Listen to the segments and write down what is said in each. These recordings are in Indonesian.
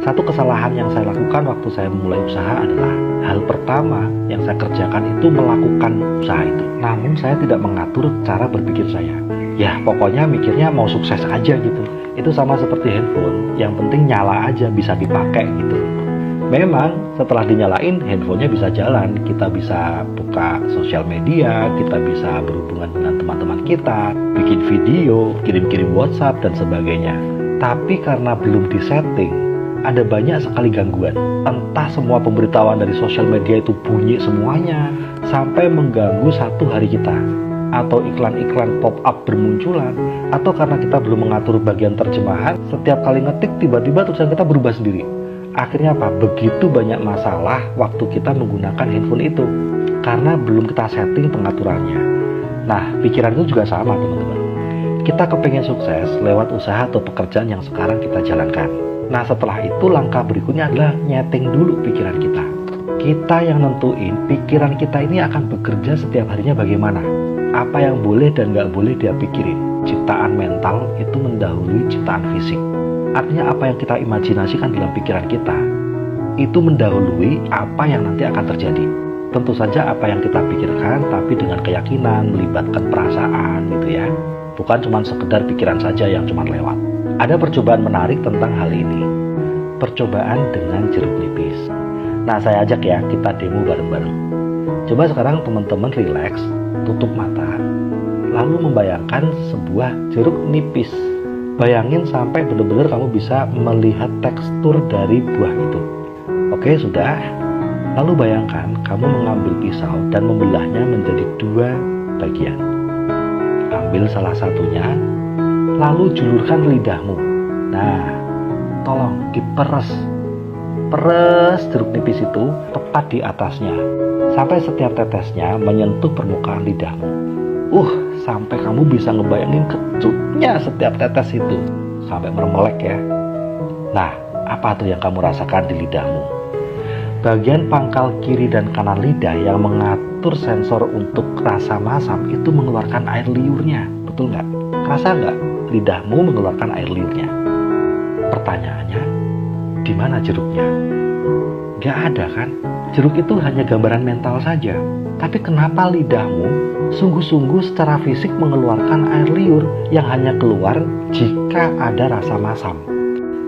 Satu kesalahan yang saya lakukan waktu saya memulai usaha adalah hal pertama yang saya kerjakan itu melakukan usaha itu. Namun saya tidak mengatur cara berpikir saya. Ya pokoknya mikirnya mau sukses aja gitu. Itu sama seperti handphone, yang penting nyala aja bisa dipakai gitu. Memang setelah dinyalain handphonenya bisa jalan, kita bisa buka sosial media, kita bisa berhubungan dengan teman-teman kita, bikin video, kirim-kirim WhatsApp dan sebagainya. Tapi karena belum disetting, ada banyak sekali gangguan. Entah semua pemberitahuan dari sosial media itu bunyi semuanya, sampai mengganggu satu hari kita. Atau iklan-iklan pop-up bermunculan, atau karena kita belum mengatur bagian terjemahan, setiap kali ngetik tiba-tiba tulisan kita berubah sendiri. Akhirnya apa? Begitu banyak masalah waktu kita menggunakan handphone itu, karena belum kita setting pengaturannya. Nah, pikiran itu juga sama teman-teman. Kita kepengen sukses lewat usaha atau pekerjaan yang sekarang kita jalankan. Nah setelah itu langkah berikutnya adalah nyeting dulu pikiran kita. Kita yang nentuin pikiran kita ini akan bekerja setiap harinya bagaimana. Apa yang boleh dan gak boleh dia pikirin. Ciptaan mental itu mendahului ciptaan fisik. Artinya apa yang kita imajinasikan dalam pikiran kita itu mendahului apa yang nanti akan terjadi. Tentu saja apa yang kita pikirkan tapi dengan keyakinan, melibatkan perasaan gitu ya. Bukan cuma sekedar pikiran saja yang cuma lewat. Ada percobaan menarik tentang hal ini. Percobaan dengan jeruk nipis. Nah saya ajak ya kita demo bareng-bareng. Coba sekarang teman-teman rileks, tutup mata, lalu membayangkan sebuah jeruk nipis. Bayangin sampai benar-benar kamu bisa melihat tekstur dari buah itu. Oke sudah. Lalu bayangkan kamu mengambil pisau dan membelahnya menjadi dua bagian. Ambil salah satunya, lalu julurkan lidahmu. Nah, tolong diperes. Peres jeruk nipis itu tepat di atasnya, sampai setiap tetesnya menyentuh permukaan lidahmu. Sampai kamu bisa ngebayangin kecutnya setiap tetes itu, sampai meremelek ya. Nah, apa tuh yang kamu rasakan di lidahmu? Bagian pangkal kiri dan kanan lidah yang mengatur sensor untuk rasa masam itu mengeluarkan air liurnya, betul nggak? Rasa nggak lidahmu mengeluarkan air liurnya? Pertanyaannya, di mana jeruknya? Nggak ada kan? Jeruk itu hanya gambaran mental saja. Tapi kenapa lidahmu sungguh-sungguh secara fisik mengeluarkan air liur yang hanya keluar jika ada rasa masam?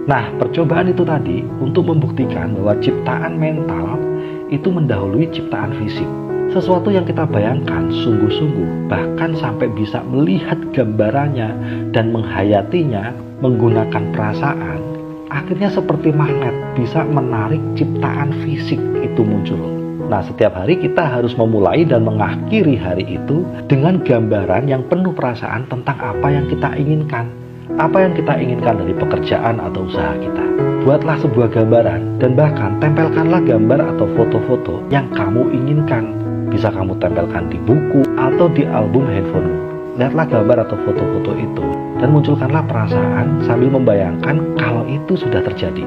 Nah, percobaan itu tadi untuk membuktikan bahwa ciptaan mental itu mendahului ciptaan fisik. Sesuatu yang kita bayangkan sungguh-sungguh, bahkan sampai bisa melihat gambarannya dan menghayatinya menggunakan perasaan, akhirnya seperti magnet bisa menarik ciptaan fisik itu muncul. Nah, setiap hari kita harus memulai dan mengakhiri hari itu dengan gambaran yang penuh perasaan tentang apa yang kita inginkan. Apa yang kita inginkan dari pekerjaan atau usaha kita. Buatlah sebuah gambaran dan bahkan tempelkanlah gambar atau foto-foto yang kamu inginkan. Bisa kamu tempelkan di buku atau di album handphonemu. Lihatlah gambar atau foto-foto itu dan munculkanlah perasaan sambil membayangkan kalau itu sudah terjadi.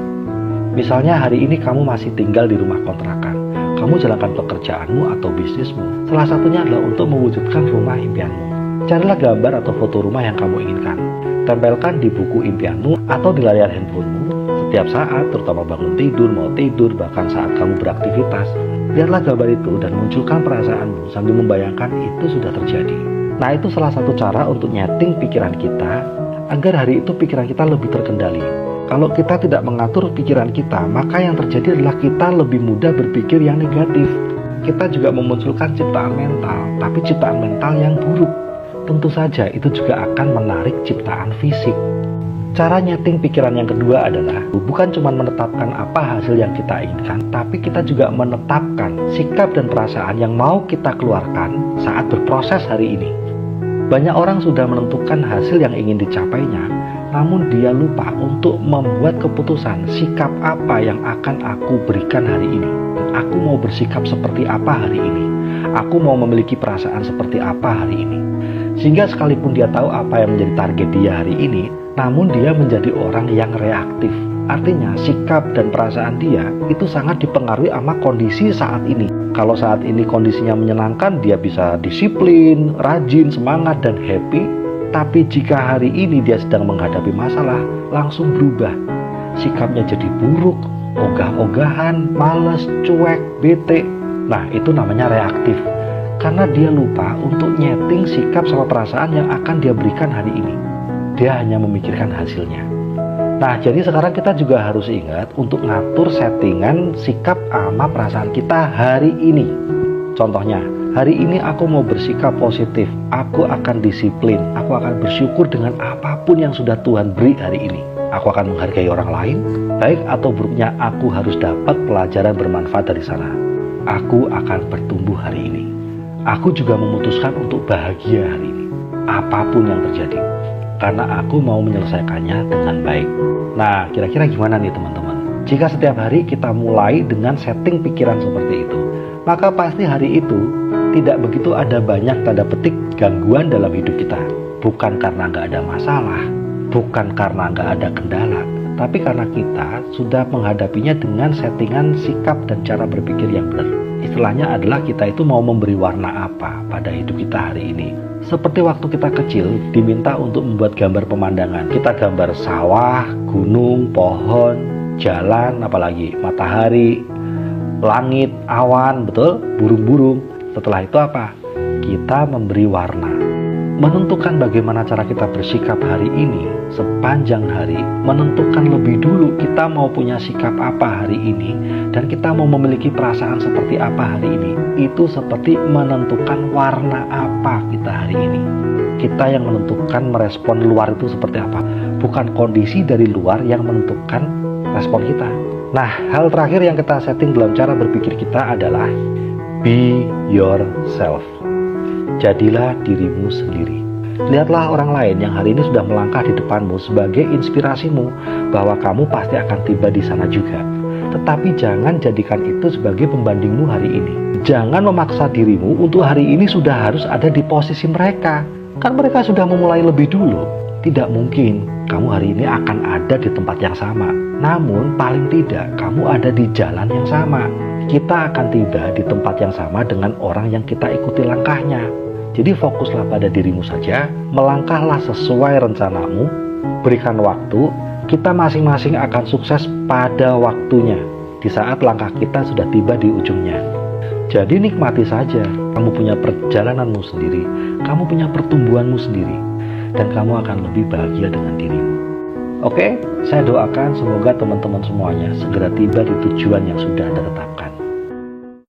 Misalnya hari ini kamu masih tinggal di rumah kontrakan. Kamu jalankan pekerjaanmu atau bisnismu. Salah satunya adalah untuk mewujudkan rumah impianmu. Carilah gambar atau foto rumah yang kamu inginkan. Tempelkan di buku impianmu atau di layar handphonemu setiap saat, terutama bangun tidur, mau tidur, bahkan saat kamu beraktivitas. Lihatlah gambar itu dan munculkan perasaanmu sambil membayangkan itu sudah terjadi. Nah, itu salah satu cara untuk nyeting pikiran kita agar hari itu pikiran kita lebih terkendali. Kalau kita tidak mengatur pikiran kita, maka yang terjadi adalah kita lebih mudah berpikir yang negatif. Kita juga memunculkan ciptaan mental, tapi ciptaan mental yang buruk. Tentu saja itu juga akan menarik ciptaan fisik. Cara nyeting pikiran yang kedua adalah bukan cuma menetapkan apa hasil yang kita inginkan, tapi kita juga menetapkan sikap dan perasaan yang mau kita keluarkan saat berproses hari ini. Banyak orang sudah menentukan hasil yang ingin dicapainya, namun dia lupa untuk membuat keputusan sikap apa yang akan aku berikan hari ini. Dan aku mau bersikap seperti apa hari ini. Aku mau memiliki perasaan seperti apa hari ini. Sehingga sekalipun dia tahu apa yang menjadi target dia hari ini, namun dia menjadi orang yang reaktif. Artinya sikap dan perasaan dia itu sangat dipengaruhi sama kondisi saat ini. Kalau saat ini kondisinya menyenangkan, dia bisa disiplin, rajin, semangat, dan happy. Tapi jika hari ini dia sedang menghadapi masalah, langsung berubah. sikapnya jadi buruk, ogah-ogahan, males, cuek, bete. Nah, itu namanya reaktif. Karena dia lupa untuk nyeting sikap sama perasaan yang akan dia berikan hari ini. Dia hanya memikirkan hasilnya. Nah, jadi sekarang kita juga harus ingat untuk ngatur settingan sikap sama perasaan kita hari ini. Contohnya, hari ini aku mau bersikap positif, aku akan disiplin, aku akan bersyukur dengan apapun yang sudah Tuhan beri hari ini. Aku akan menghargai orang lain, baik atau buruknya aku harus dapat pelajaran bermanfaat dari sana. Aku akan bertumbuh hari ini. Aku juga memutuskan untuk bahagia hari ini, apapun yang terjadi. Karena aku mau menyelesaikannya dengan baik. Nah, kira-kira gimana nih teman-teman? Jika setiap hari kita mulai dengan setting pikiran seperti itu, maka pasti hari itu tidak begitu ada banyak tanda petik gangguan dalam hidup kita. Bukan karena nggak ada masalah, bukan karena nggak ada kendala, tapi karena kita sudah menghadapinya dengan settingan sikap dan cara berpikir yang benar. Istilahnya adalah kita itu mau memberi warna apa pada hidup kita hari ini. Seperti waktu kita kecil diminta untuk membuat gambar pemandangan. Kita gambar sawah, gunung, pohon, jalan, apalagi matahari, langit, awan, betul, burung-burung. Setelah itu apa? Kita memberi warna. Menentukan bagaimana cara kita bersikap hari ini sepanjang hari, menentukan lebih dulu kita mau punya sikap apa hari ini, dan kita mau memiliki perasaan seperti apa hari ini. Itu seperti menentukan warna apa kita hari ini. Kita yang menentukan merespon luar itu seperti apa, bukan kondisi dari luar yang menentukan respon kita. Nah, hal terakhir yang kita setting dalam cara berpikir kita adalah be yourself. Jadilah dirimu sendiri. Lihatlah orang lain yang hari ini sudah melangkah di depanmu sebagai inspirasimu bahwa kamu pasti akan tiba di sana juga. Tetapi jangan jadikan itu sebagai pembandingmu hari ini. Jangan memaksa dirimu untuk hari ini sudah harus ada di posisi mereka. Kan mereka sudah memulai lebih dulu. Tidak mungkin kamu hari ini akan ada di tempat yang sama. Namun paling tidak kamu ada di jalan yang sama. Kita akan tiba di tempat yang sama dengan orang yang kita ikuti langkahnya. Jadi fokuslah pada dirimu saja, melangkahlah sesuai rencanamu, berikan waktu, kita masing-masing akan sukses pada waktunya, di saat langkah kita sudah tiba di ujungnya. Jadi nikmati saja, kamu punya perjalananmu sendiri, kamu punya pertumbuhanmu sendiri, dan kamu akan lebih bahagia dengan dirimu. Oke, saya doakan semoga teman-teman semuanya segera tiba di tujuan yang sudah Anda tetapkan.